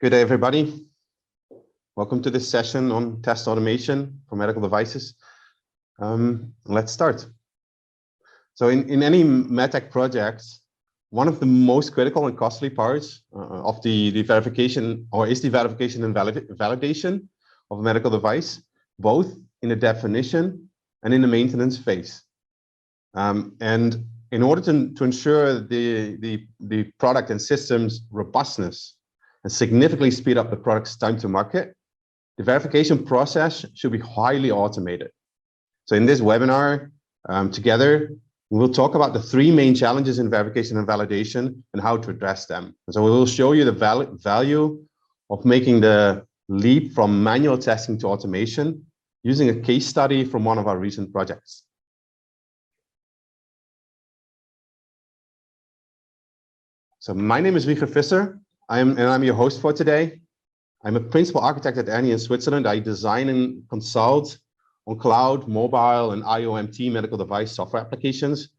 Good day, everybody. Welcome to this session on test automation for medical devices. Let's start. So in any MedTech project, one of the most critical and costly parts of the verification is the verification and validation of a medical device, both in the definition and in the maintenance phase. And in order to ensure the product and system's robustness and significantly speed up the product's time to market, the verification process should be highly automated. So in this webinar, together, we will talk about the three main challenges in verification and validation and how to address them. And so we will show you the value of making the leap from manual testing to automation using a case study from one of our recent projects. So my name is Wieger Visser. I'm your host for today. I'm a principal architect at ERNI in Switzerland. I design and consult on cloud, mobile, and IoT medical device software applications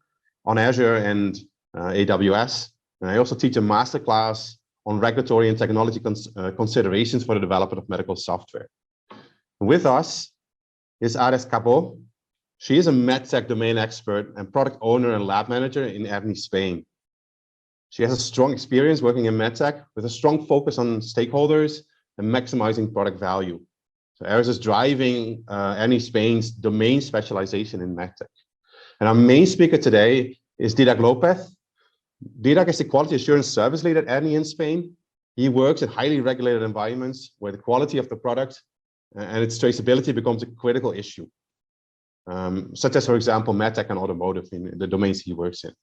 on Azure and AWS. And I also teach a masterclass on regulatory and technology considerations for the development of medical software. With us is Ares Cabot. She is a MedTech domain expert and product owner and lab manager in ERNI, Spain. She has a strong experience working in MedTech with a strong focus on stakeholders and maximizing product value. So Ares is driving ERNI Spain's domain specialization in MedTech. And our main speaker today is Didac Lopez. Didac is the quality assurance service lead at ERNI in Spain. He works in highly regulated environments where the quality of the product and its traceability becomes a critical issue, such as, for example, MedTech and automotive in the domains he works in.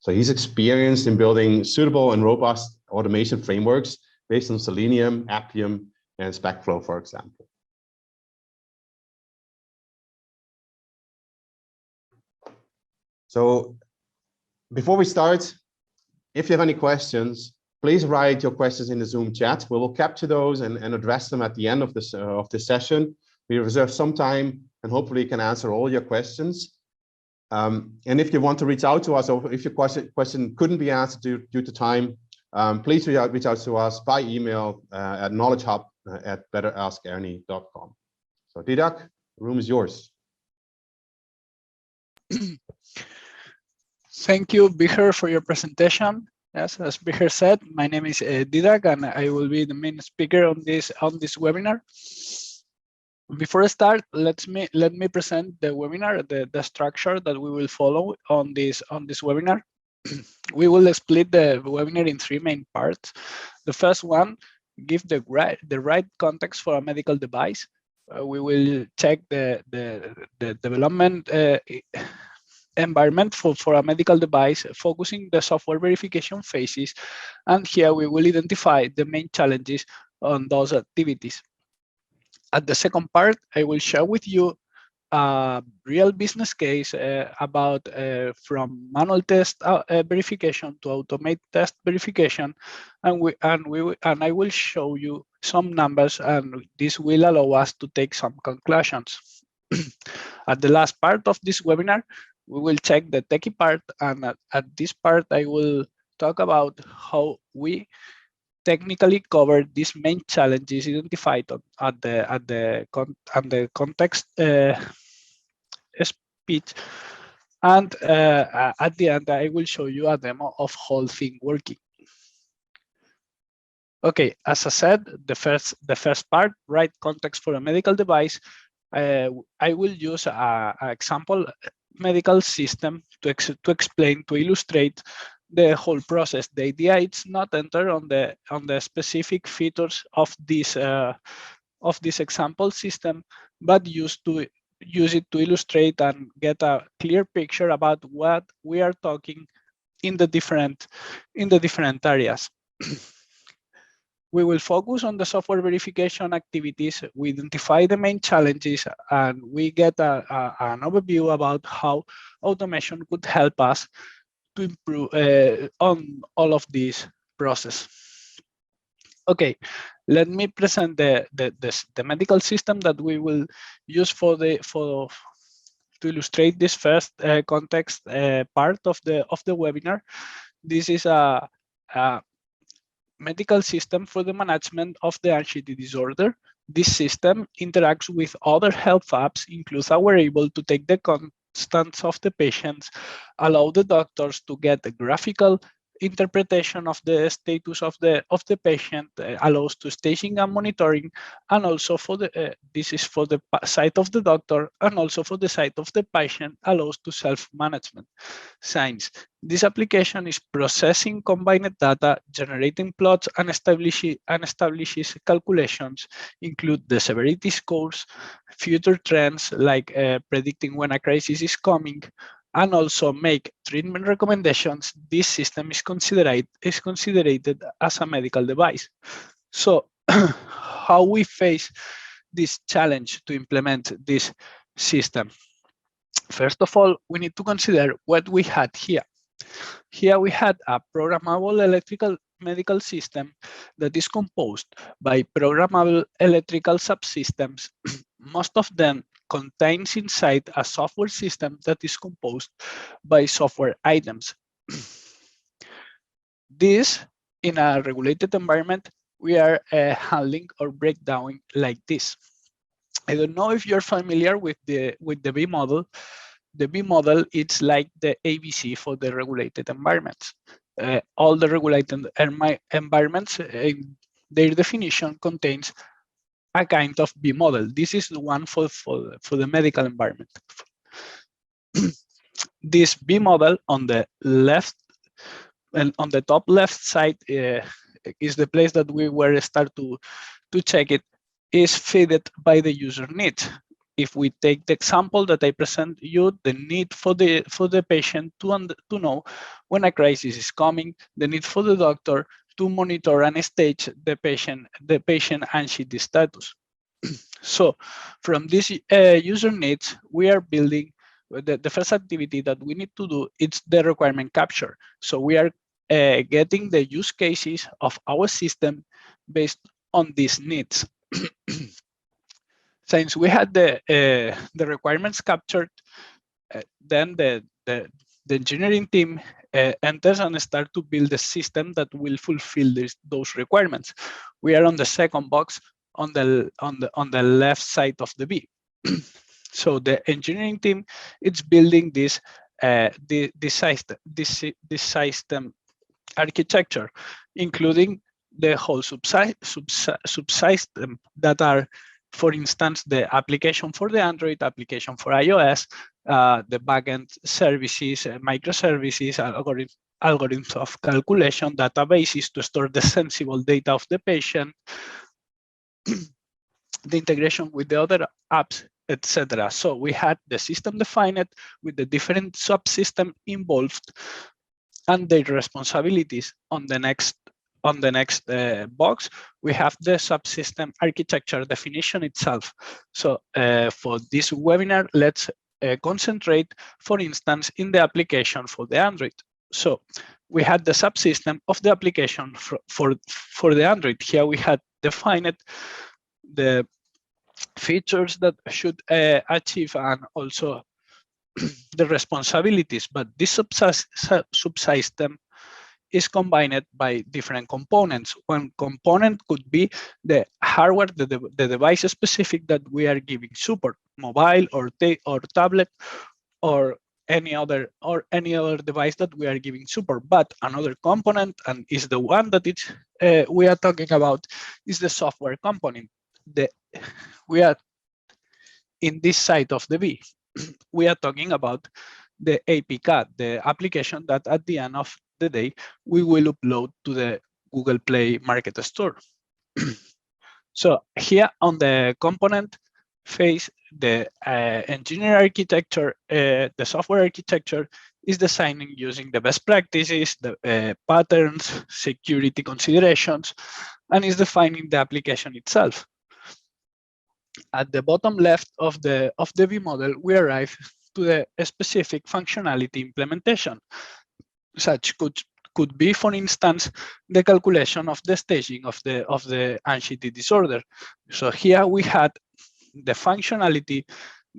So he's experienced in building suitable and robust automation frameworks based on Selenium, Appium, and SpecFlow, for example. So before we start, if you have any questions, please write your questions in the Zoom chat. We will capture those and address them at the end of this session. We reserve some time and hopefully can answer all your questions. And if you want to reach out to us, or if your question couldn't be answered due to time, please reach out to us by email at knowledgehub@betteraskerni.com. So Didac, the room is yours. Thank you, Wieger, for your presentation. Yes, as Wieger said, my name is Didac, and I will be the main speaker on this webinar. Before I start, let me present the webinar, the structure that we will follow on this webinar. We will split the webinar in three main parts. The first one, give the right context for a medical device. We will check the development environment for a medical device, focusing the software verification phases. And here we will identify the main challenges on those activities. At the second part, I will share with you a real business case about from manual test verification to automate test verification, and I will show you some numbers, and this will allow us to take some conclusions. At the last part of this webinar, we will check the techie part, and at this part, I will talk about how we technically cover these main challenges identified at the context speech, and at the end I will show you a demo of whole thing working. Okay, as I said, the first part, right context for a medical device. I will use a example medical system to explain, to illustrate the whole process. The idea is not enter on the specific features of this example system, but use it to illustrate and get a clear picture about what we are talking in the different areas. We will focus on the software verification activities. We identify the main challenges, and we get an overview about how automation could help us to improve on all of this process. Okay, let me present the medical system that we will use to illustrate this first context part of the webinar. This is a medical system for the management of the anxiety disorder. This system interacts with other health apps, includes a wearable to take the constants of the patients, allow the doctors to get a graphical interpretation of the status of the patient, allows to staging and monitoring, and also for the this is for the side of the doctor, and also for the side of the patient, allows to self-management. Signs. This application is processing combined data, generating plots, and establishes calculations, include the severity scores, future trends like predicting when a crisis is coming, and also make treatment recommendations. This system is considered as a medical device. So how we face this challenge to implement this system? First of all, we need to consider what we had here. Here we had a programmable electrical medical system that is composed by programmable electrical subsystems. Most of them contains inside a software system that is composed by software items. This, in a regulated environment, we are handling or breakdown like this. I don't know if you're familiar with the B model. The B model, it's like the ABC for the regulated environments. All the regulated environments, their definition contains a kind of B model. This is the one for the medical environment. This B model on the left and on the top left side is the place that we were start to check it, is fed by the user needs. If we take the example that I present you, the need for the patient to know when a crisis is coming, the need for the doctor to monitor and stage the patient anxiety status. So from these user needs, we are building the first activity that we need to do. It's the requirement capture. So we are getting the use cases of our system based on these needs. Since we had the requirements captured, then the engineering team enters and start to build a system that will fulfill those requirements. We are on the second box on the left side of the B. So the engineering team is building this system architecture, including the whole subsystem that are, for instance, the application for the Android, application for iOS, the backend services, microservices, algorithms of calculation, databases to store the sensible data of the patient, the integration with the other apps, etc. So we had the system defined with the different subsystem involved and their responsibilities. On the next box, we have the subsystem architecture definition itself. So for this webinar, let's concentrate, for instance, in the application for the Android. So we had the subsystem of the application for the Android. Here we had defined the features that should achieve and also the responsibilities, but this subsystem is combined by different components. One component could be the hardware, the device specific that we are giving support, mobile or tablet or any other device that we are giving support. But another component, and is the one that we are talking about, is the software component. We are in this side of the B. We are talking about the APK, the application that at the end of the day, we will upload to the Google Play Market Store. So here on the component phase, the engineer architecture, the software architecture is designing using the best practices, the patterns, security considerations, and is defining the application itself. At the bottom left of the V model, we arrive to the specific functionality implementation. Such could be, for instance, the calculation of the staging of the anxiety disorder. So here we had the functionality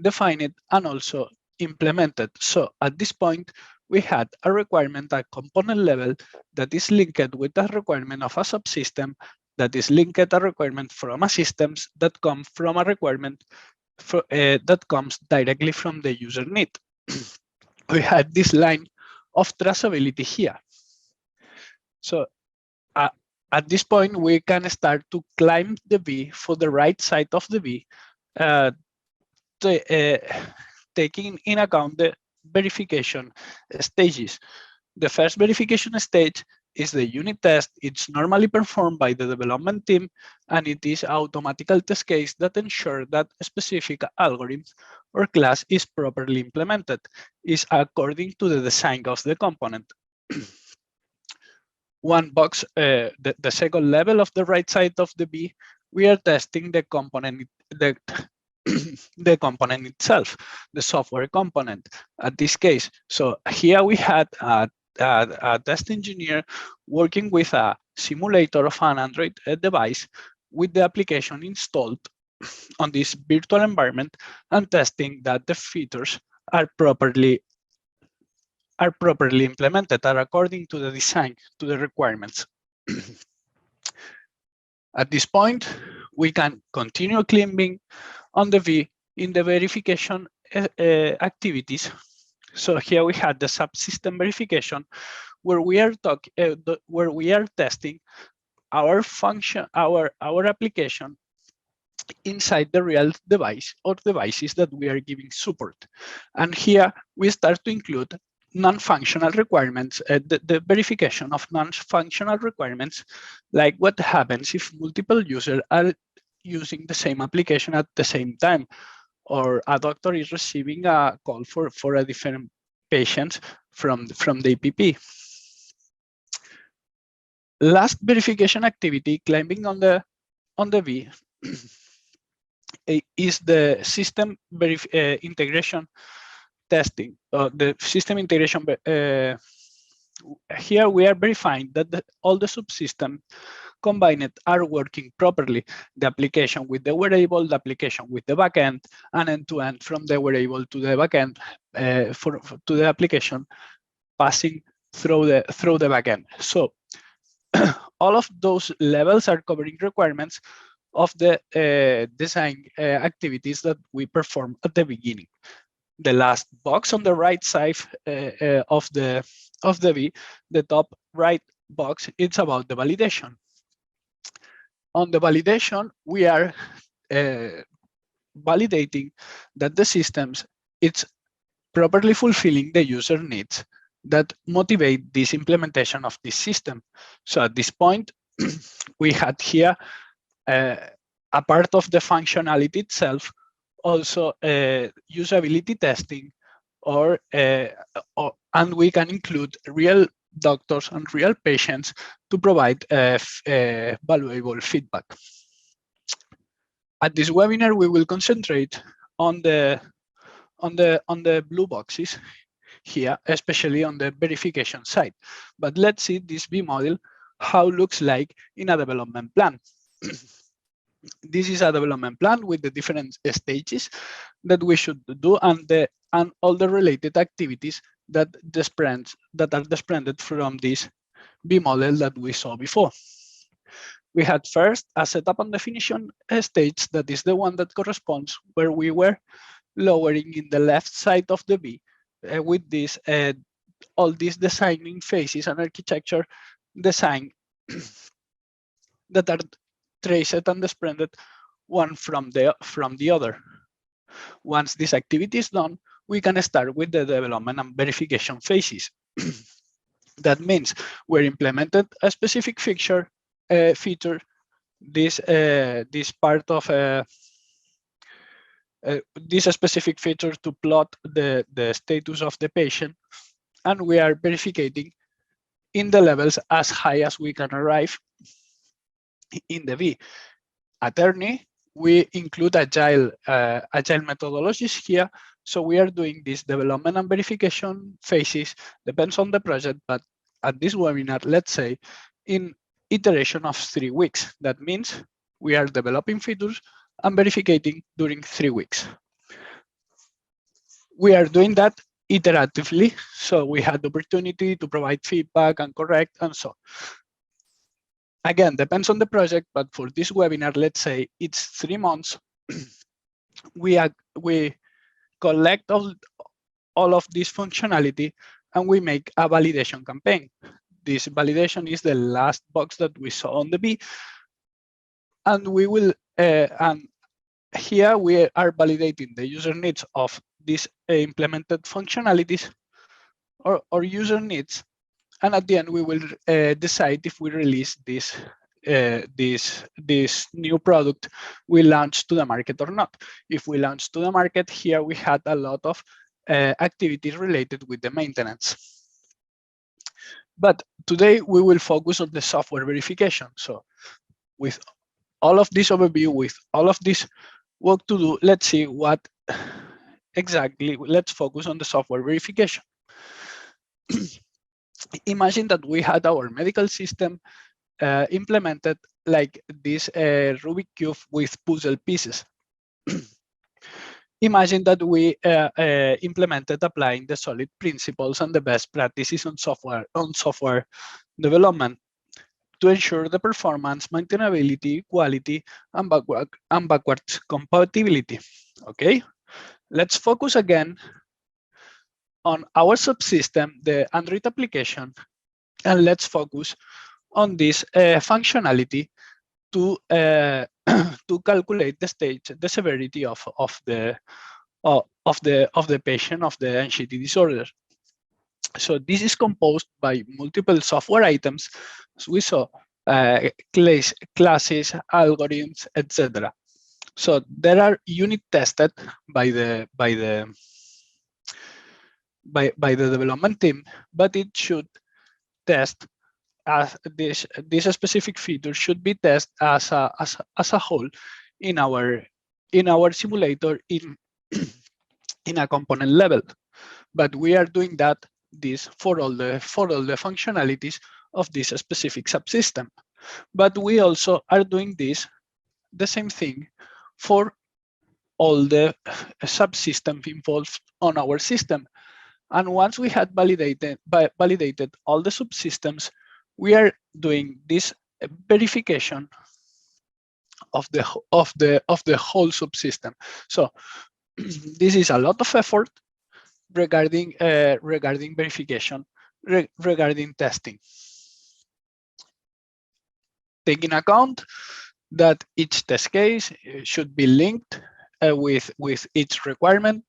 defined and also implemented. So at this point, we had a requirement at component level that is linked with a requirement of a subsystem that is linked a requirement from a systems that come from a requirement that comes directly from the user need. We had this line of traceability here. So at this point, we can start to climb the V for the right side of the V, taking in account the verification stages. The first verification stage is the unit test. It's normally performed by the development team, and it is automatical test case that ensure that a specific algorithm or class is properly implemented, is according to the design of the component. One box, the second level of the right side of the V, we are testing the component, the component itself, the software component at this case. So here we had a test engineer working with a simulator of an Android device with the application installed on this virtual environment and testing that the features are properly implemented, are according to the design, to the requirements. At this point, we can continue climbing on the V in the verification activities. So here we had the subsystem verification, where we are testing our function, our application inside the real device or devices that we are giving support. And here we start to include non-functional requirements, the verification of non-functional requirements, like what happens if multiple users are using the same application at the same time, or a doctor is receiving a call for a different patient from the APP. Last verification activity, climbing on the V, is the system integration testing. The system integration, here we are verifying that all the subsystems combined are working properly. The application with the wearable, the application with the backend, and end-to-end from the wearable to the backend to the application, passing through the backend. So all of those levels are covering requirements of the design activities that we perform at the beginning. The last box on the right side of the V, the top right box, it's about the validation. On the validation, we are validating that the systems, it's properly fulfilling the user needs that motivate this implementation of this system. So at this point, we had here a part of the functionality itself, also usability testing, and we can include real doctors and real patients to provide valuable feedback. At this webinar, we will concentrate on the blue boxes here, especially on the verification side. But let's see this V model, how it looks like in a development plan. This is a development plan with the different stages that we should do and all the related activities that are desprended from this V model that we saw before. We had first a setup and definition stage, that is the one that corresponds where we were lowering in the left side of the V with this all these designing phases and architecture design that are traced and desprended one from the other. Once this activity is done, we can start with the development and verification phases. That means we're implemented a specific feature, this part of this specific feature to plot the status of the patient, and we are verifying in the levels as high as we can arrive in the V. At ERNI, we include agile methodologies here. So we are doing this development and verification phases, depends on the project, but at this webinar, let's say in iteration of 3 weeks. That means we are developing features and verifying during 3 weeks. We are doing that iteratively. So we had the opportunity to provide feedback and correct and so. Again, depends on the project, but for this webinar, let's say it's 3 months. we collect all of this functionality and we make a validation campaign. This validation is the last box that we saw on the B. And we will, and here we are validating the user needs of these implemented functionalities or user needs. And at the end, we will decide if we release this new product we launch to the market or not. If we launch to the market, here we had a lot of activities related with the maintenance. But today we will focus on the software verification. So with all of this overview, with all of this work to do, let's see what exactly, let's focus on the software verification. Imagine that we had our medical system implemented like this Rubik cube with puzzle pieces. Imagine that we implemented applying the solid principles and the best practices on software development to ensure the performance, maintainability, quality, and backwards compatibility. Okay, let's focus again on our subsystem, the Android application, and let's focus on this functionality to to calculate the stage, the severity of the patient of the anxiety disorder. So this is composed by multiple software items, as we saw, classes, algorithms, etc. So there are unit tested by the development team, but it should test as this specific feature should be tested as a whole in our simulator in a component level. But we are doing this for all the functionalities of this specific subsystem. But we also are doing the same thing for all the subsystems involved on our system. And once we had validated all the subsystems, we are doing this verification of the whole subsystem. So this is a lot of effort regarding verification, regarding testing. Taking account that each test case should be linked with each requirement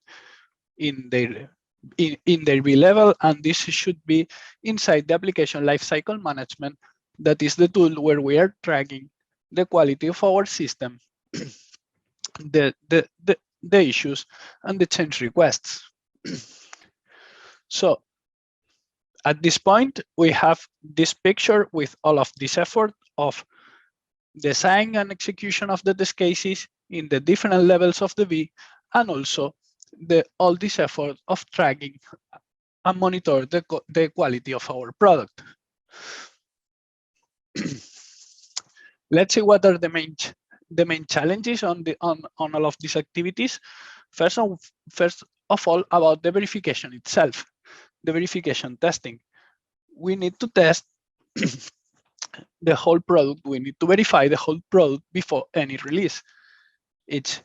in their V level, and this should be inside the application lifecycle management. That is the tool where we are tracking the quality of our system, the issues, and the change requests. So at this point, we have this picture with all of this effort of design and execution of the test cases in the different levels of the V, and also all this effort of tracking and monitor the quality of our product. Let's see what are the main challenges on all of these activities. First of all, about the verification itself, the verification testing. We need to test the whole product. We need to verify the whole product before any release. It's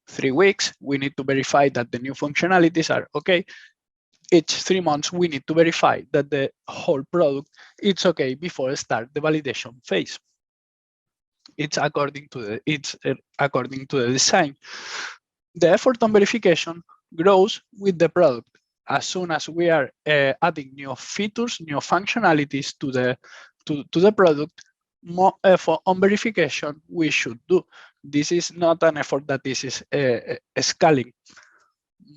3 weeks. We need to verify that the new functionalities are okay. Each 3 months, we need to verify that the whole product is okay before start the validation phase. It's according to the design. The effort on verification grows with the product. As soon as we are adding new features, new functionalities to the product, more effort on verification we should do. This is not an effort that is scaling.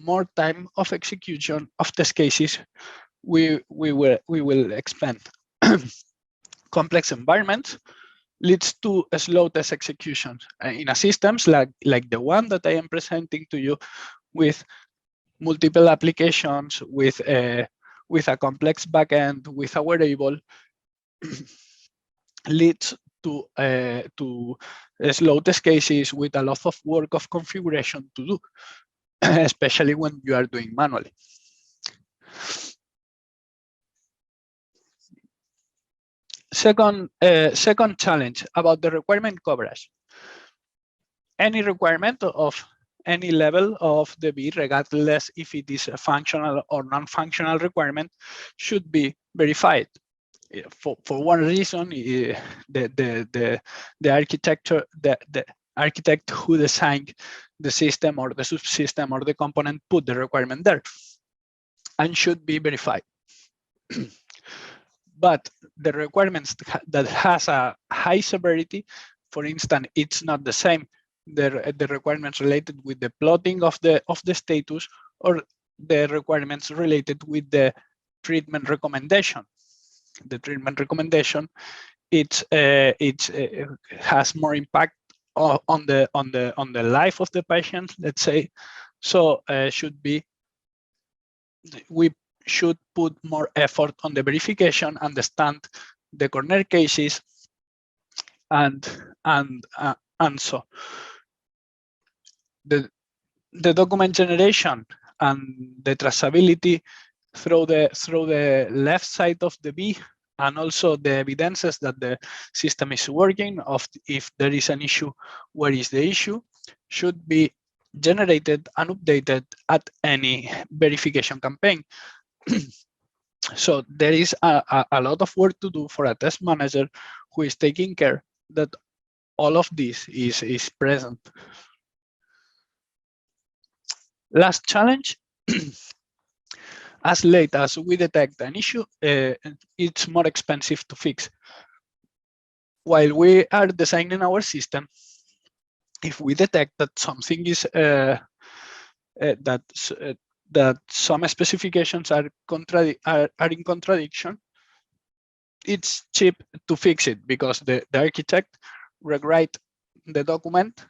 More time of execution of test cases we will expand. Complex environments leads to slow test executions in a systems like the one that I am presenting to you, with multiple applications, with a complex backend, with a wearable, leads to slow test cases with a lot of work of configuration to do, especially when you are doing manually. Second challenge about the requirement coverage. Any requirement of any level of the B, regardless if it is a functional or non-functional requirement, should be verified. For one reason, the architecture, the architect who designed the system or the subsystem or the component put the requirement there and should be verified. But the requirements that has a high severity, for instance, it's not the same. The requirements related with the plotting of the status or the requirements related with the treatment recommendation. The treatment recommendation it has more impact on the life of the patient, let's say. So we should put more effort on the verification, understand the corner cases, and so the document generation and the traceability through the left side of the B, and also the evidences that the system is working, of if there is an issue, where is the issue, should be generated and updated at any verification campaign. So there is a lot of work to do for a test manager who is taking care that all of this is present. Last challenge. As late as we detect an issue, it's more expensive to fix. While we are designing our system, if we detect that something is that some specifications are in contradiction, it's cheap to fix it because the architect rewrite the document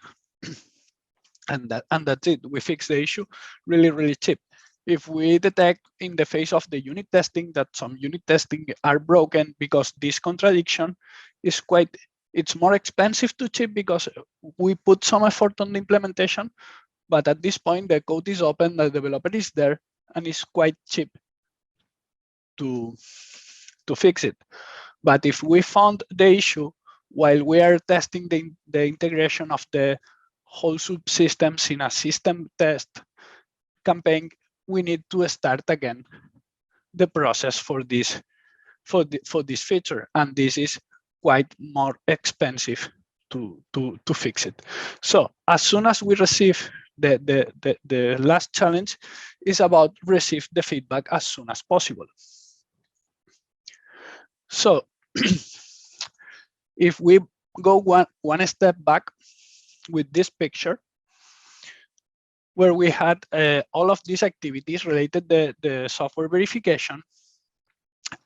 and that's it. We fix the issue really cheap. If we detect in the phase of the unit testing that some unit testing are broken because this contradiction is it's more expensive to ship because we put some effort on the implementation, but at this point the code is open, the developer is there, and it's quite cheap to fix it. But if we found the issue while we are testing the integration of the whole subsystems in a system test campaign, we need to start again the process for this feature, and this is quite more expensive to fix it. So as soon as we receive the last challenge is about receive the feedback as soon as possible. So if we go one step back with this picture, where we had all of these activities related the software verification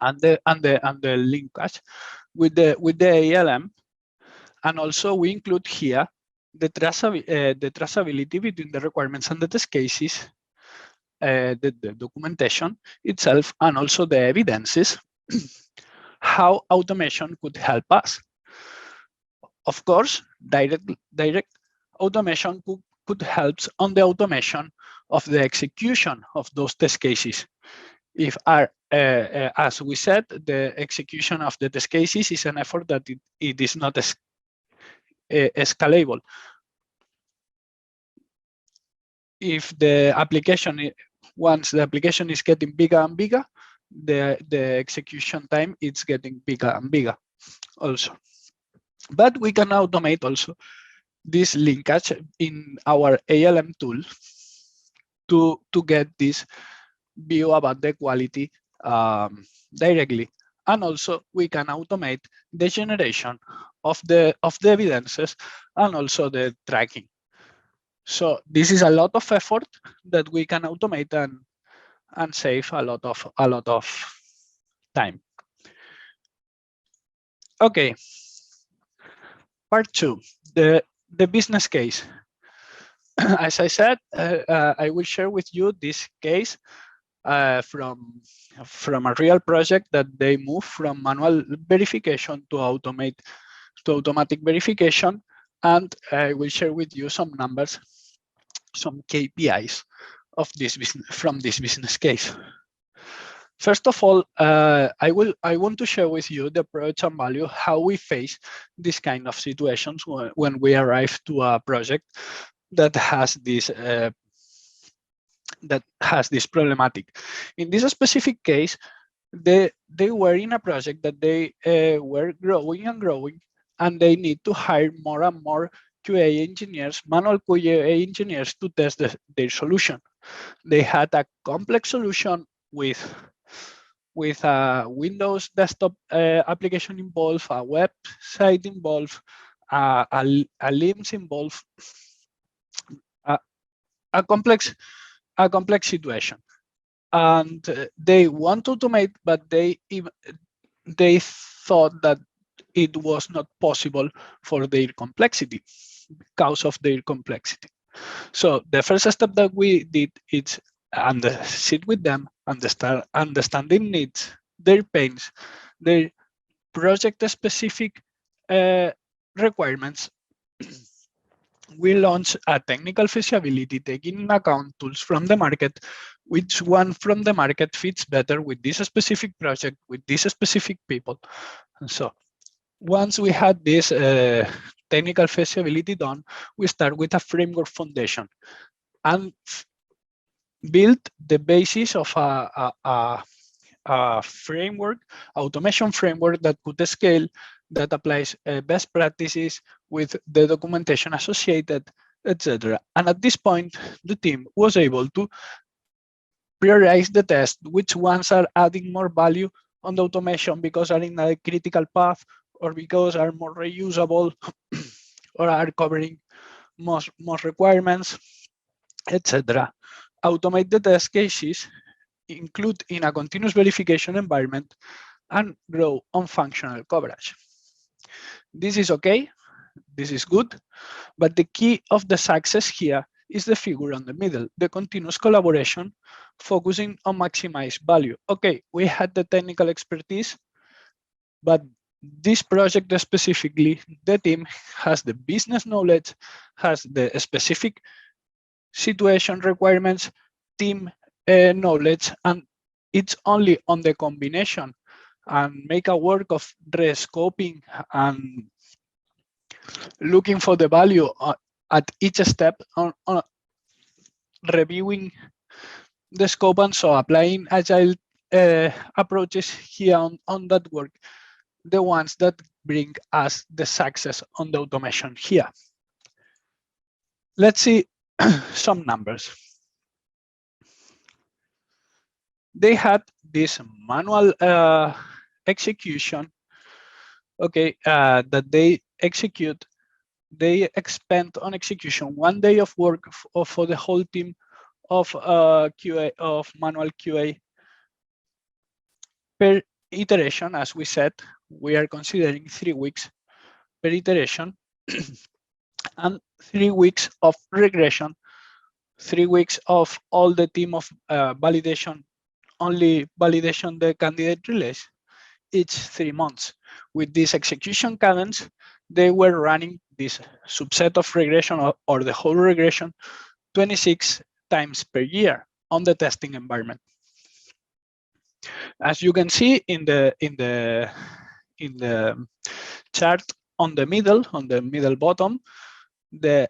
and the linkage with the ALM, and also we include here the traceability between the requirements and the test cases, the documentation itself, and also the evidences, how automation could help us. Of course, direct automation could help on the automation of the execution of those test cases. If as we said, the execution of the test cases is an effort that it is not scalable. If the application, once the application is getting bigger and bigger, the execution time is getting bigger and bigger also. But we can automate also this linkage in our ALM tool to get this view about the quality directly. And also we can automate the generation of the evidences and also the tracking. So this is a lot of effort that we can automate and save a lot of time. Okay. Part 2, the business case. As I said, I will share with you this case from a real project that they move from manual verification to automatic verification, and I will share with you some numbers, some KPIs of this business from this business case. First of all, I want to share with you the approach and value, how we face this kind of situations when we arrive to a project that has this problematic. In this specific case, they were in a project that they were growing and growing, and they need to hire more and more QA engineers, manual QA engineers, to test their solution. They had a complex solution with a Windows desktop application involved, a website involved, a LIMS involved, a complex situation. And they want to automate, but they thought that it was not possible for their complexity, because of their complexity. So the first step that we did is sit with them, understanding needs, their pains, their project-specific requirements. We launched a technical feasibility, taking into account tools from the market, which one from the market fits better with this specific project, with these specific people. And so once we had this technical feasibility done, we start with a framework foundation and build the basis of a framework, automation framework that could scale, that applies best practices with the documentation associated, etc. And at this point, the team was able to prioritize the test, which ones are adding more value on the automation because are in a critical path, or because are more reusable, or are covering most requirements, etc. Automate the test cases, include in a continuous verification environment, and grow on functional coverage. This is okay, this is good, but the key of the success here is the figure on the middle, the continuous collaboration, focusing on maximize value. Okay, we had the technical expertise, but this project specifically, the team has the business knowledge, has the specific situation requirements, team knowledge, and it's only on the combination and make a work of rescoping and looking for the value at each step, on reviewing the scope, and so applying agile approaches here on that work, the ones that bring us the success on the automation here. Let's see some numbers. They had this manual execution, okay, that they execute. They expend on execution 1 day of work for the whole team of QA, of manual QA per iteration. As we said, we are considering 3 weeks per iteration, and 3 weeks of regression, 3 weeks of all the team of validation, only validation the candidate release, each 3 months. With this execution cadence, they were running this subset of regression, or the whole regression, 26 times per year on the testing environment. As you can see in the chart on the middle bottom, the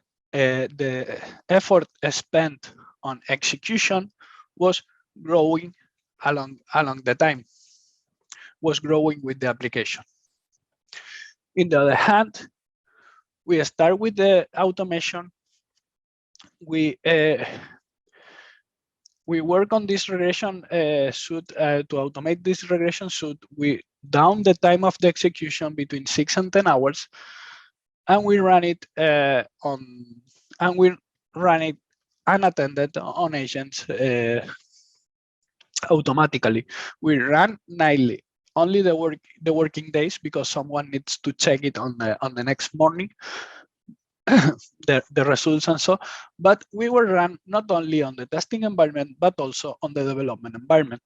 effort spent on execution was growing along the time, was growing with the application. In the other hand, we start with the automation. We work on this regression suite to automate this regression suite. We down the time of the execution between 6 and 10 hours, and we run it unattended on agents automatically. We run nightly, only the working days, because someone needs to check it on the next morning, the results and so. But we will run not only on the testing environment, but also on the development environment,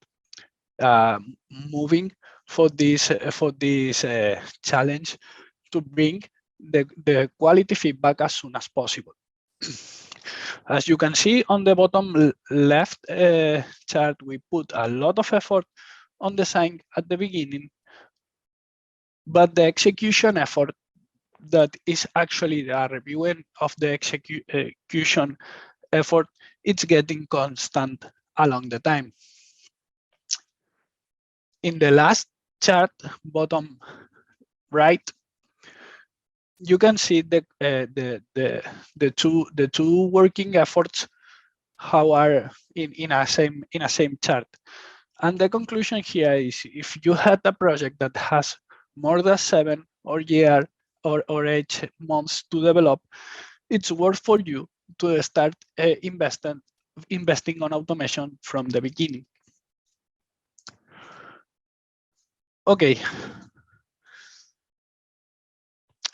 moving for this challenge to bring the quality feedback as soon as possible. As you can see on the bottom left chart, we put a lot of effort on design at the beginning, but the execution effort that is actually the reviewing of the execution effort, it's getting constant along the time. In the last chart, bottom right, you can see the two working efforts how are in a same chart. And the conclusion here is if you had a project that has more than 7 or 8 months to develop, it's worth for you to start investing on automation from the beginning. Okay.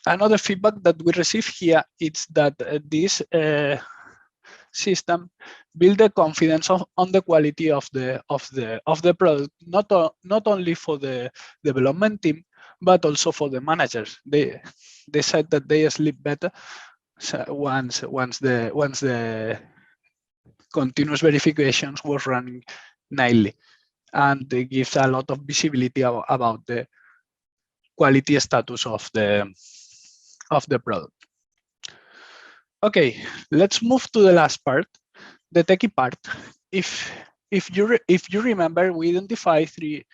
Another feedback that we receive here is that this system build the confidence on the quality of the product, not only for the development team, but also for the managers. They said that they sleep better once the continuous verifications was running nightly, and it gives a lot of visibility about the quality status of the product. Okay, let's move to the last part, the techie part. If you remember, we identified 3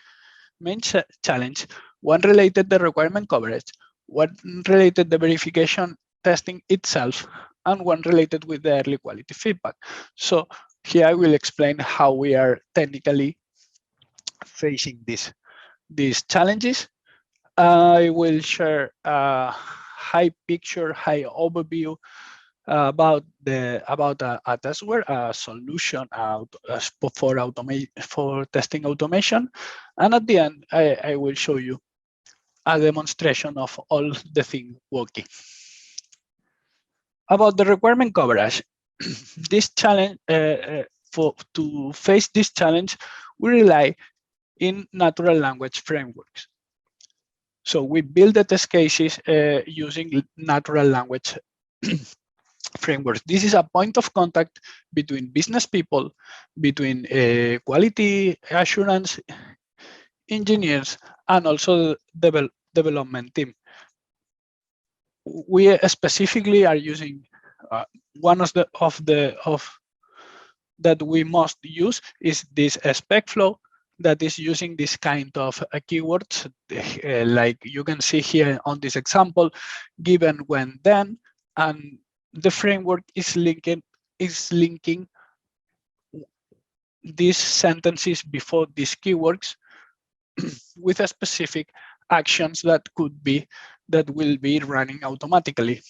main challenges. One related the requirement coverage, one related the verification testing itself, and one related with the early quality feedback. So here I will explain how we are technically facing these challenges. I will share a high overview about a testware, a solution for testing automation, and at the end I will show you a demonstration of all the things working. About the requirement coverage, this challenge to face this challenge, we rely in natural language frameworks. So we build the test cases using natural language frameworks. This is a point of contact between business people, between quality assurance engineers, and also the development team. We specifically are using one of that we must use is this spec flow that is using this kind of keywords, like you can see here on this example, given, when, then, and the framework is linking these sentences before these keywords with a specific actions that will be running automatically.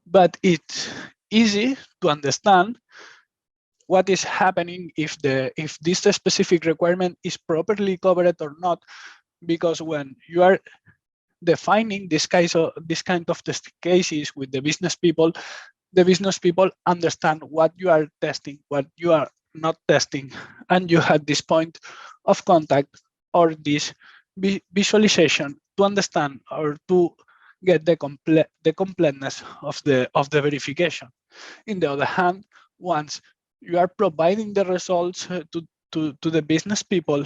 But it's easy to understand what is happening if this specific requirement is properly covered or not, because when you are defining this kind of test cases with the business people understand what you are testing, what you are not testing, and you have this point of contact or this visualization to understand or to get the completeness of the verification. In the other hand, once you are providing the results to the business people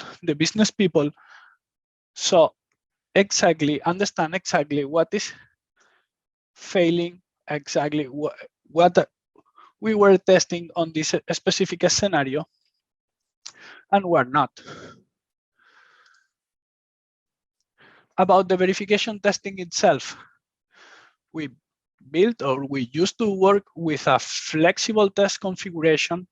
so understand exactly what is failing, exactly what we were testing on this specific scenario and we're not. About the verification testing itself, we built, or we used to work with a flexible test configuration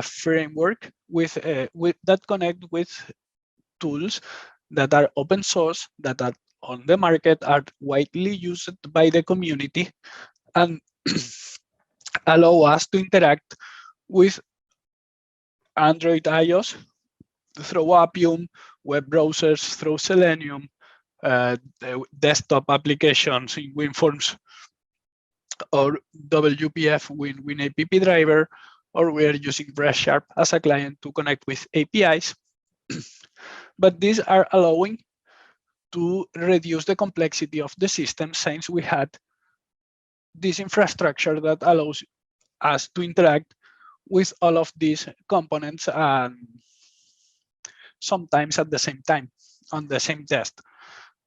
framework with that connect with tools that are open source, that are on the market, are widely used by the community, and allow us to interact with Android, iOS through Appium, web browsers through Selenium, desktop applications in WinForms or WPF WinApp driver, or we are using Brusharp as a client to connect with APIs. But these are allowing to reduce the complexity of the system, since we had this infrastructure that allows us to interact with all of these components and sometimes at the same time on the same test.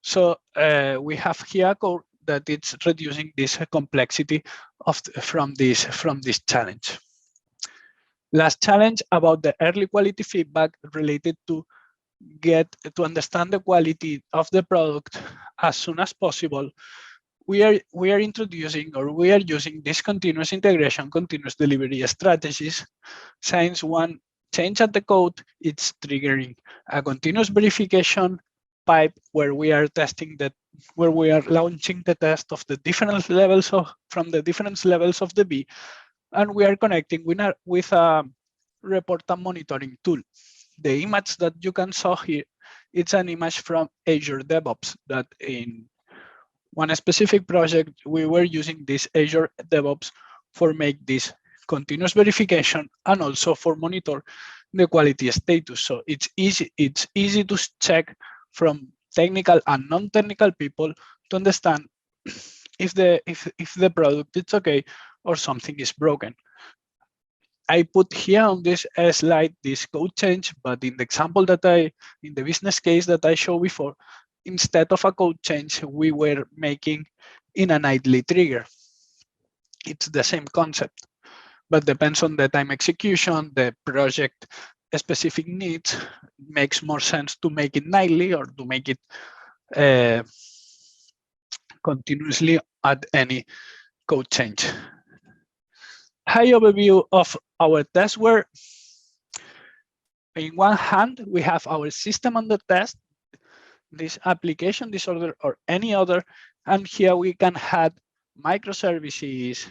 So we have here a code that it's reducing this complexity from this challenge. Last challenge about the early quality feedback related to understand the quality of the product as soon as possible. We are introducing, or we are using this continuous integration, continuous delivery strategies. Since one change at the code, it's triggering a continuous verification pipe where we are testing that, where we are launching the test of the different levels from the different levels of the B, and we are connecting with a report and monitoring tool. The image that you can saw here, it's an image from Azure DevOps that in one specific project, we were using this Azure DevOps for make this continuous verification and also for monitor the quality status. So it's easy to check from technical and non-technical people to understand if the product is okay or something is broken. I put here on this slide this code change, but in the example that in the business case that I showed before, instead of a code change, we were making in a nightly trigger. It's the same concept, but depends on the time execution, the project specific needs. Makes more sense to make it nightly or to make it continuously at any code change. High overview of our testware. In one hand, we have our system under test, this application disorder or any other, and here we can add microservices,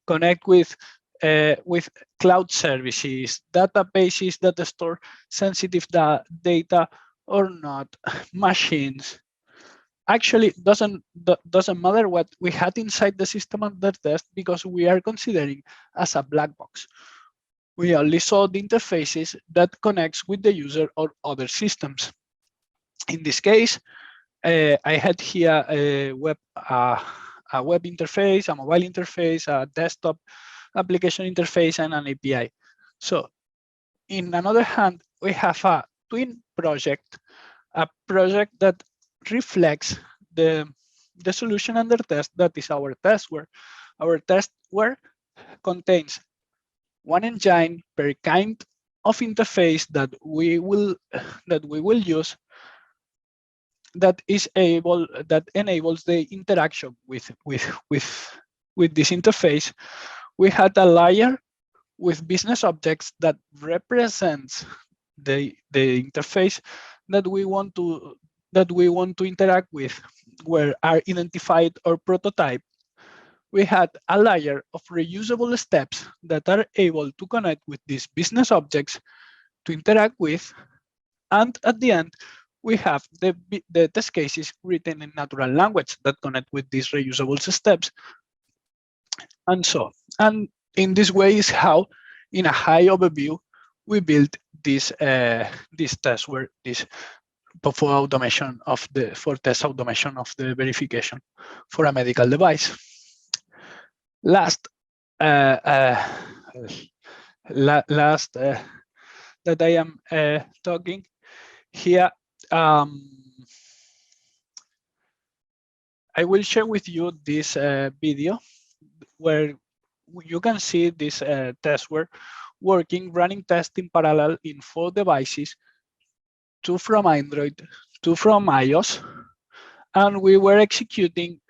connect with cloud services, databases that store sensitive data or not, machines. Actually, doesn't matter what we had inside the system under test because we are considering as a black box. We only saw the interfaces that connects with the user or other systems. In this case, I had here a web interface, a mobile interface, a desktop application interface, and an API. So, in another hand, we have a twin project, a project that reflects the solution under test, that is our testware. Our testware contains one engine per kind of interface that we will use that enables the interaction with this interface. We had a layer with business objects that represents the interface that we want to interact with, where are identified or prototyped. We had a layer of reusable steps that are able to connect with these business objects to interact with, and at the end, we have the test cases written in natural language that connect with these reusable steps, and so. And in this way is how, in a high overview, we built this testware, this for automation for test automation of the verification for a medical device. Last that I am talking here, I will share with you this video where you can see this testware working, running tests in parallel in 4 devices, 2 from Android, 2 from iOS, and we were executing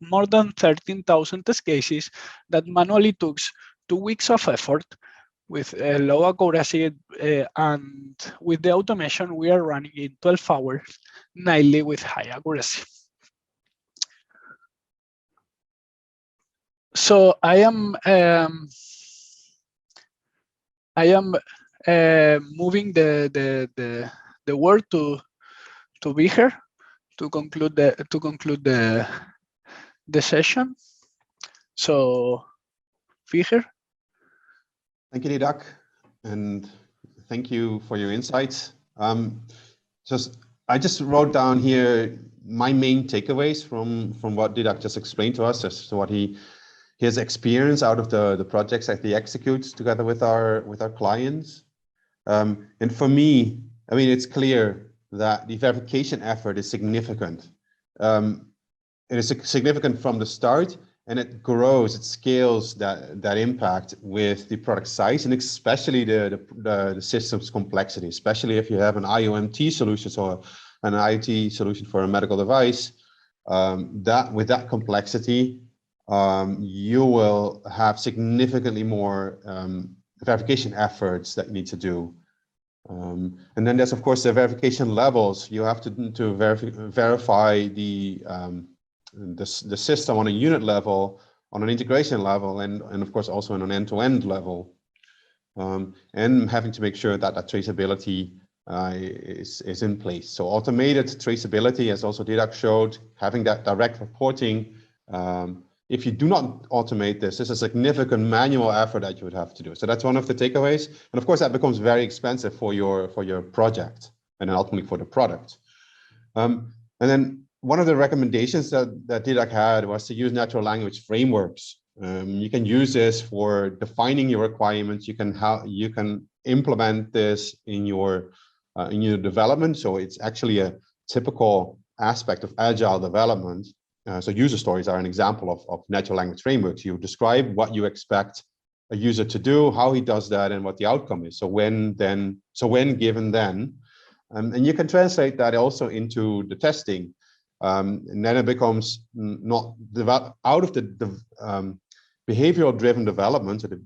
more than 13,000 test cases that manually took 2 weeks of effort with low accuracy, and with the automation we are running in 12 hours nightly with high accuracy. So I am moving the word to Viher to conclude the session. So Viher. Thank you, Didac, and thank you for your insights. I just wrote down here my main takeaways from what Didac just explained to us as to what his experience out of the projects that he executes together with our clients. And for me, I mean, it's clear that the verification effort is significant. It is significant from the start, and it grows, it scales that impact with the product size, and especially the system's complexity, especially if you have an IoMT solution, so an IoT solution for a medical device. With that complexity, you will have significantly more verification efforts that you need to do. And then there's, of course, the verification levels. You have to verify the system on a unit level, on an integration level, and of course also on an end-to-end level, and having to make sure that that traceability is in place. So automated traceability, as also Didak showed, having that direct reporting. If you do not automate this, there's a significant manual effort that you would have to do. So that's one of the takeaways. And of course, that becomes very expensive for your project and then ultimately for the product. And then one of the recommendations that Didak had was to use natural language frameworks. You can use this for defining your requirements. You can implement this in your development. So it's actually a typical aspect of agile development. So user stories are an example of natural language frameworks. You describe what you expect a user to do, how he does that, and what the outcome is. So when, given, then. And you can translate that also into the testing. And then it becomes not out of the behavioral driven development, so the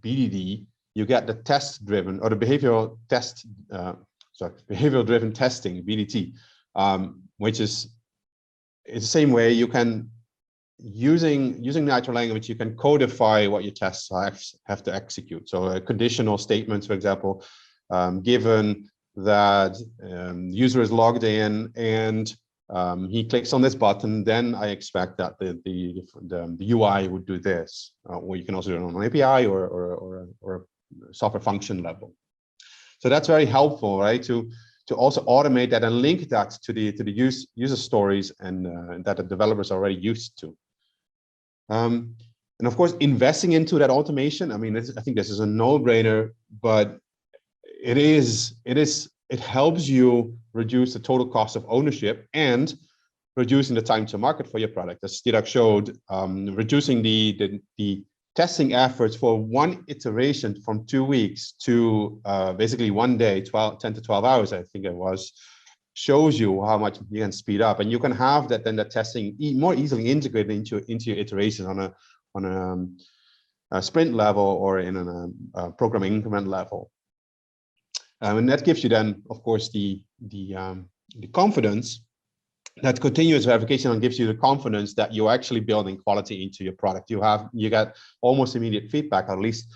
BDD, you get the test driven, or the behavioral driven testing, BDT, which is it's the same way. You can, using natural language, you can codify what your tests have to execute. So conditional statements, for example, given that user is logged in and he clicks on this button, then I expect that the UI would do this. Or you can also do it on an API or a software function level. So that's very helpful, right? To also automate that and link that to the user stories and that the developers are already used to. And of course, investing into that automation. I mean, I think this is a no-brainer, but it helps you reduce the total cost of ownership and reducing the time to market for your product. As Didak showed, reducing the testing efforts for one iteration from 2 weeks to basically 1 day, 10 to 12 hours, I think it was, shows you how much you can speed up. And you can have that then the testing more easily integrated into your iteration on a sprint level or in a programming increment level. And that gives you then, of course, the confidence. That continuous verification gives you the confidence that you're actually building quality into your product. You get almost immediate feedback, at least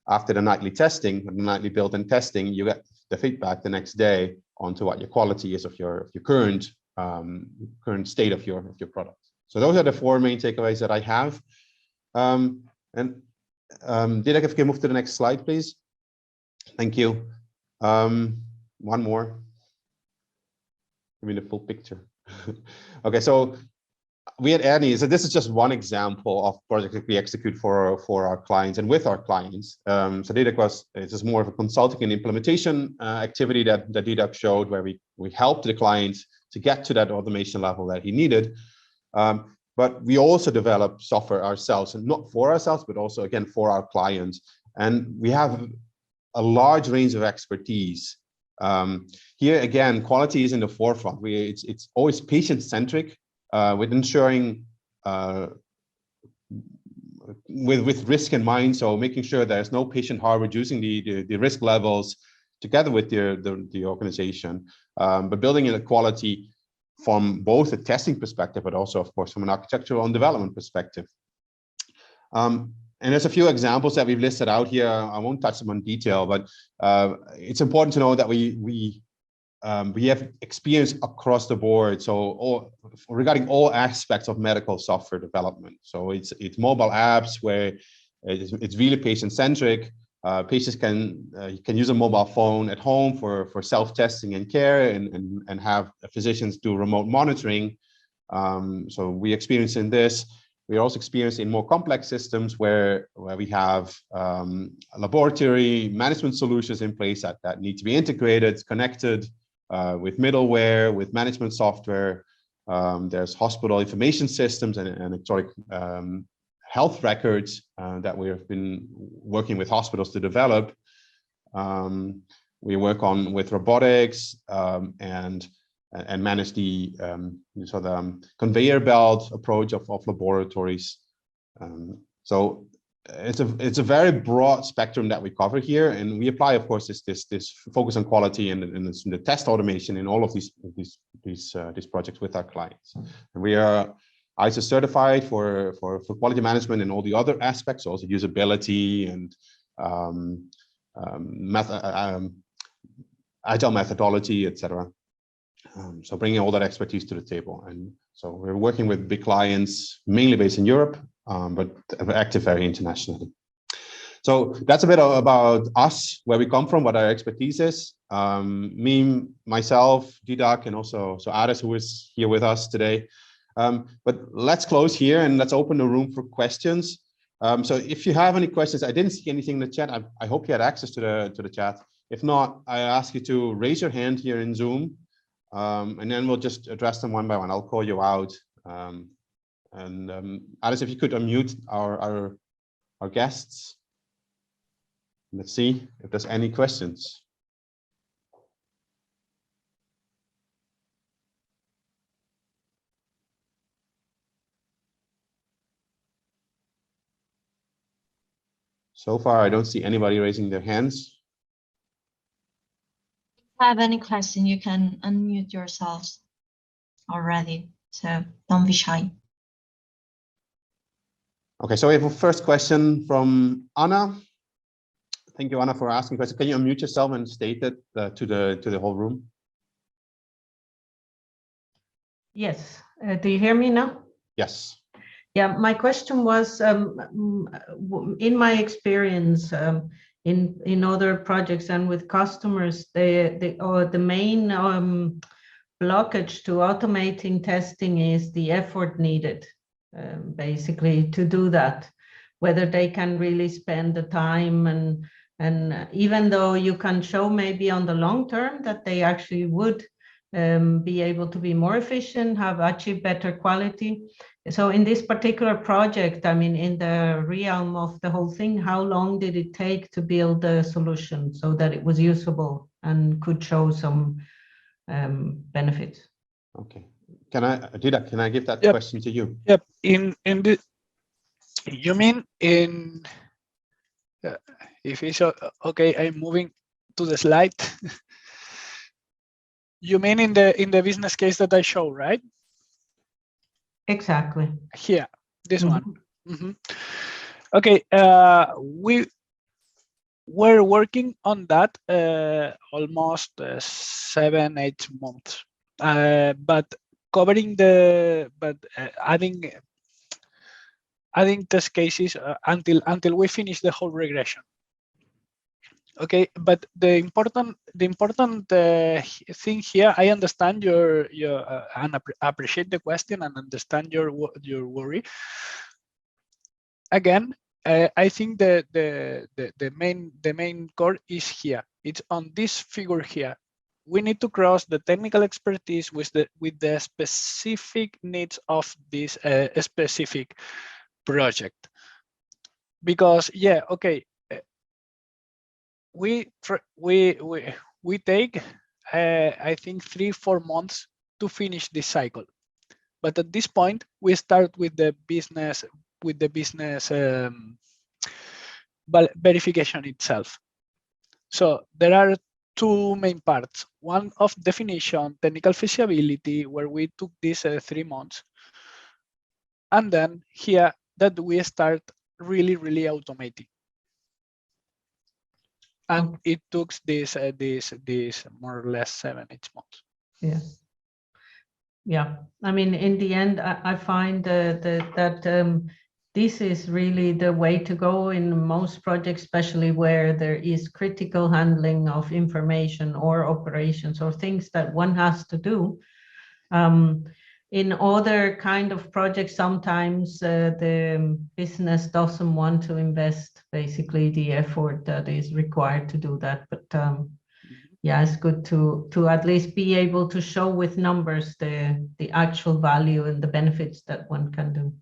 after the nightly testing, the nightly built-in testing. You get the feedback the next day onto what your quality is of your current state of your product. So those are the 4 main takeaways that I have. And Didak, if you can move to the next slide, please. Thank you. One more. Give me the full picture. Okay, so we at ERNI, so this is just one example of projects that we execute for our clients and with our clients. So Didak it's just more of a consulting and implementation activity that Didak showed, where we helped the client to get to that automation level that he needed. But we also develop software ourselves, and not for ourselves, but also again for our clients. And we have a large range of expertise. Here again, quality is in the forefront. It's always patient-centric, with ensuring with risk in mind. So making sure there's no patient harm, reducing the risk levels together with the organization, but building in a quality from both a testing perspective, but also, of course, from an architectural and development perspective. And there's a few examples that we've listed out here. I won't touch them in detail, but it's important to know that we have experience across the board. So regarding all aspects of medical software development. So it's mobile apps where it's really patient-centric. Patients can use a mobile phone at home for self-testing and care, and have physicians do remote monitoring. So we experience in this. We are also experienced in more complex systems where we have laboratory management solutions in place that need to be integrated, connected with middleware, with management software. There's hospital information systems and electronic health records that we have been working with hospitals to develop. We work with robotics and manage the conveyor belt approach of laboratories. So it's a very broad spectrum that we cover here, and we apply, of course, this focus on quality and the test automation in all of these projects with our clients. And we are ISO certified for quality management and all the other aspects, also usability and agile methodology, etc. So bringing all that expertise to the table. And so we're working with big clients, mainly based in Europe, but active very internationally. So that's a bit about us, where we come from, what our expertise is. Me, myself, Didak, and also Aris, who is here with us today. But let's close here and let's open the room for questions. So if you have any questions, I didn't see anything in the chat. I hope you had access to the chat. If not, I ask you to raise your hand here in Zoom, and then we'll just address them one by one. I'll call you out. Alice, if you could unmute our guests. Let's see if there's any questions. So far, I don't see anybody raising their hands. If you have any question, you can unmute yourselves already, so don't be shy. Okay, so we have a first question from Anna. Thank you, Anna, for asking questions. Can you unmute yourself and state it to the whole room? Yes. Do you hear me now? Yes. Yeah, my question was, in my experience in other projects and with customers, the main blockage to automating testing is the effort needed, basically, to do that. Whether they can really spend the time, and even though you can show maybe on the long term that they actually would be able to be more efficient, achieve better quality. So in this particular project, I mean, in the realm of the whole thing, how long did it take to build the solution so that it was usable and could show some benefits? Okay. Can I give that question to you? Yep. You mean in if it's okay, I'm moving to the slide. You mean in the business case that I show, right? Exactly. Here, this one. Okay, we were working on that almost 7-8 months, but covering adding test cases until we finish the whole regression. Okay, but the important thing here, I understand your and appreciate the question and understand your worry. Again, I think the main core is here. It's on this figure here. We need to cross the technical expertise with the specific needs of this specific project. Because yeah, okay. We take I think 3-4 months to finish this cycle, but at this point we start with the business verification itself. So there are two main parts: one of definition, technical feasibility, where we took this 3 months, and then here that we start really automating. And it took this more or less 7-8 months. Yeah. Yeah. I mean, in the end, I find that this is really the way to go in most projects, especially where there is critical handling of information or operations or things that one has to do. in other kind of projects, sometimes the business doesn't want to invest basically the effort that is required to do that. But yeah, it's good to at least be able to show with numbers the actual value and the benefits that one can do.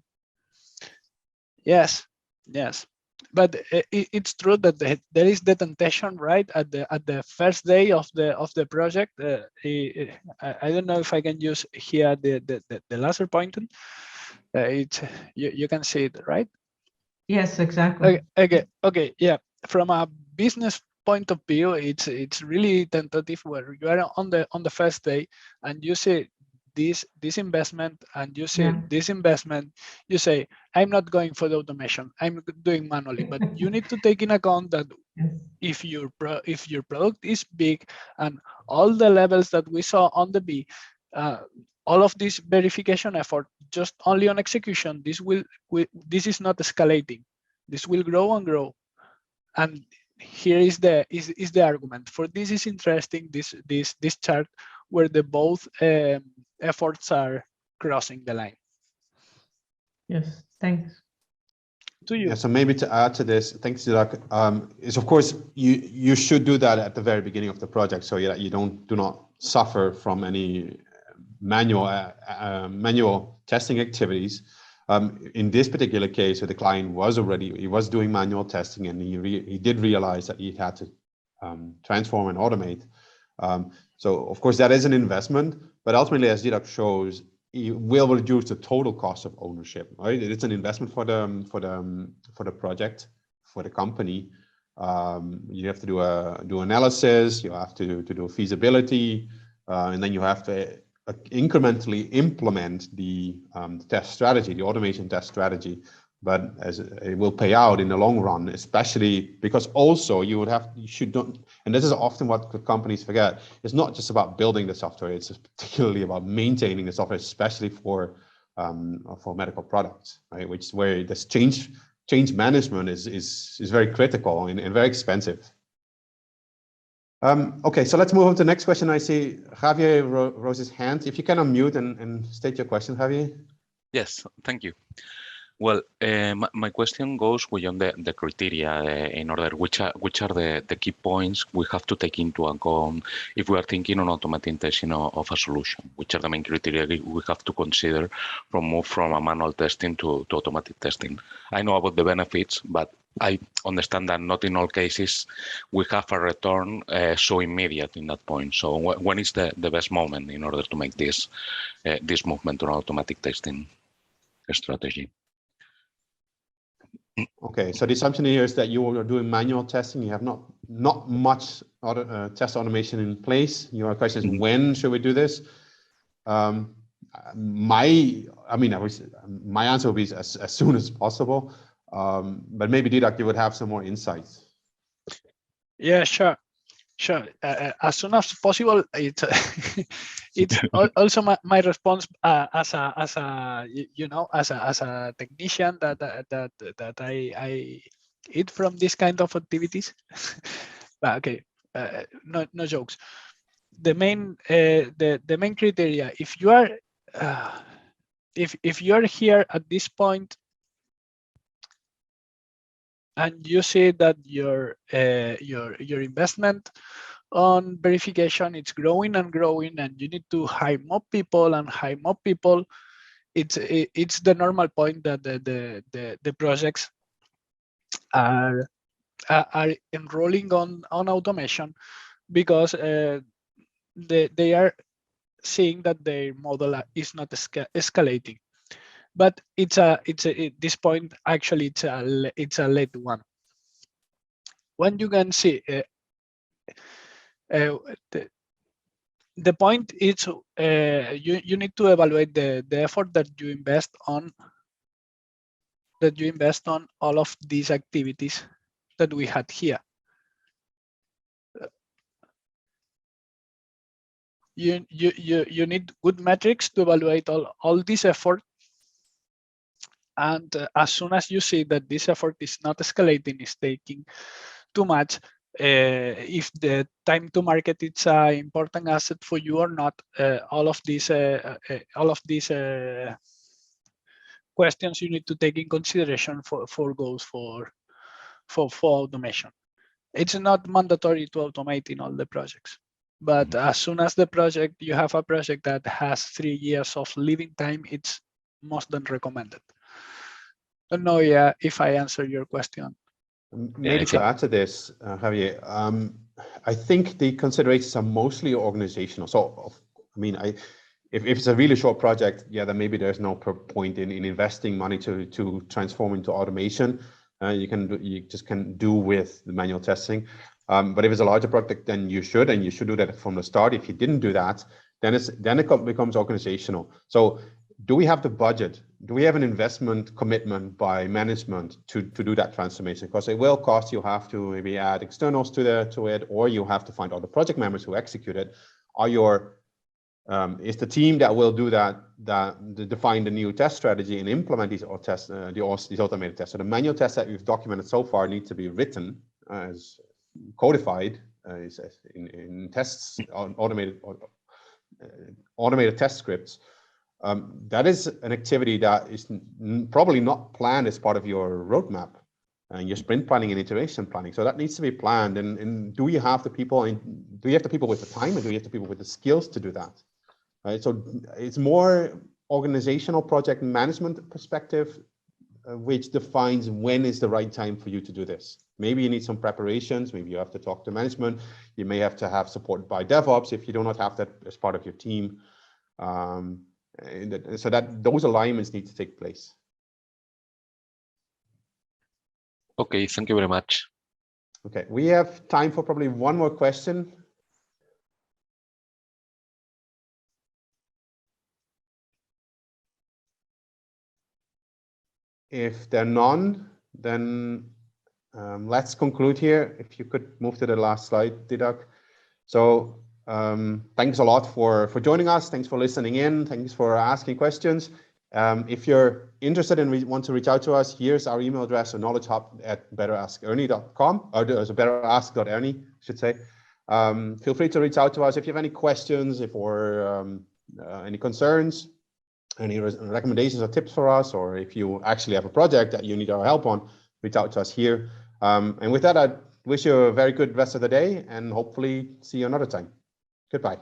Yes, yes, but it's true that there is the temptation, right, at the first day of the project. I don't know if I can use here the laser pointer. It's you can see it, right? Yes, exactly. Okay, yeah. From a business point of view, it's really tentative where you are on the first day and you see this investment and you see this investment, you say, I'm not going for the automation, I'm doing manually. But you need to take in account that if your product is big and all the levels that we saw on the B, all of this verification effort just only on execution, this is not escalating. This will grow and grow. And here is the argument for this is interesting, this chart where the both efforts are crossing the line. Yes, thanks. To you. Yeah, so maybe to add to this, thanks, Didak, is of course you should do that at the very beginning of the project, so that you do not suffer from any manual testing activities. In this particular case, the client was doing manual testing, and he did realize that he had to transform and automate. So of course that is an investment, but ultimately, as Didak shows, it will reduce the total cost of ownership. Right, it's an investment for the project, for the company. You have to do analysis, you have to do feasibility, and then you have to incrementally implement the test strategy, the automation test strategy. But as it will pay out in the long run, especially because also you should not, and this is often what companies forget, it's not just about building the software, it's particularly about maintaining the software, especially for medical products, right? Which is where this change management is very critical and very expensive. Okay, so let's move on to the next question. I see Javier rose his hand. If you can unmute and state your question, Javier. Yes, thank you. Well, my question goes beyond the criteria in order which are the key points we have to take into account if we are thinking on automating testing of a solution. Which are the main criteria we have to consider move from a manual testing to automatic testing? I know about the benefits, but I understand that not in all cases we have a return so immediate in that point. So when is the best moment in order to make this movement to an automatic testing strategy? Okay, so the assumption here is that you are doing manual testing. You have not much test automation in place. Your question is, when should we do this? My answer would be as soon as possible. But maybe Didak, you would have some more insights. Yeah, sure. As soon as possible. It's also my response as a technician that I eat from this kind of activities. But okay, no jokes. The main criteria, if you are if you are here at this point and you see that your investment on verification, it's growing and growing, and you need to hire more people and hire more people, it's the normal point that the projects are enrolling on automation, because they are seeing that their model is not escalating. But at this point, actually, it's a late one. When you can see the point is you need to evaluate the effort that you invest on all of these activities that we had here. You need good metrics to evaluate all this effort. And as soon as you see that this effort is not escalating, is taking too much, if the time to market is an important asset for you or not. All of these questions you need to take in consideration for goals for automation. It's not mandatory to automate in all the projects, but as soon as you have a project that has 3 years of living time, it's most than recommended. Don't know if I answer your question. Maybe to add to this, Javier, I think the considerations are mostly organizational. So, I mean, if it's a really short project, yeah, then maybe there's no point in investing money to transform into automation. You just can do with the manual testing. But if it's a larger project, then you should do that from the start. If you didn't do that, then it becomes organizational. So, do we have the budget? Do we have an investment commitment by management to do that transformation? Because it will cost. You have to maybe add externals to it, or you have to find other project members who execute it. Is the team that will do that define the new test strategy and implement these these automated tests? So the manual tests that we've documented so far need to be written as codified in tests on automated test scripts. That is an activity that is probably not planned as part of your roadmap and your sprint planning and iteration planning. So that needs to be planned. And do you have the people? Do you have the people with the time, and do you have the people with the skills to do that? Right. So it's more organizational project management perspective, which defines when is the right time for you to do this. Maybe you need some preparations. Maybe you have to talk to management. You may have to have support by DevOps if you do not have that as part of your team. So that those alignments need to take place. Okay, thank you very much. Okay, we have time for probably one more question. If there are none, then let's conclude here. If you could move to the last slide, Didak. So thanks a lot for joining us. Thanks for listening in. Thanks for asking questions. If you're interested and want to reach out to us, here's our email address, knowledgehub@betteraskERNI.com, or betterask.erni, I should say. Feel free to reach out to us if you have any questions, any concerns, any recommendations or tips for us, or if you actually have a project that you need our help on, reach out to us here. And with that, I wish you a very good rest of the day and hopefully see you another time. Goodbye.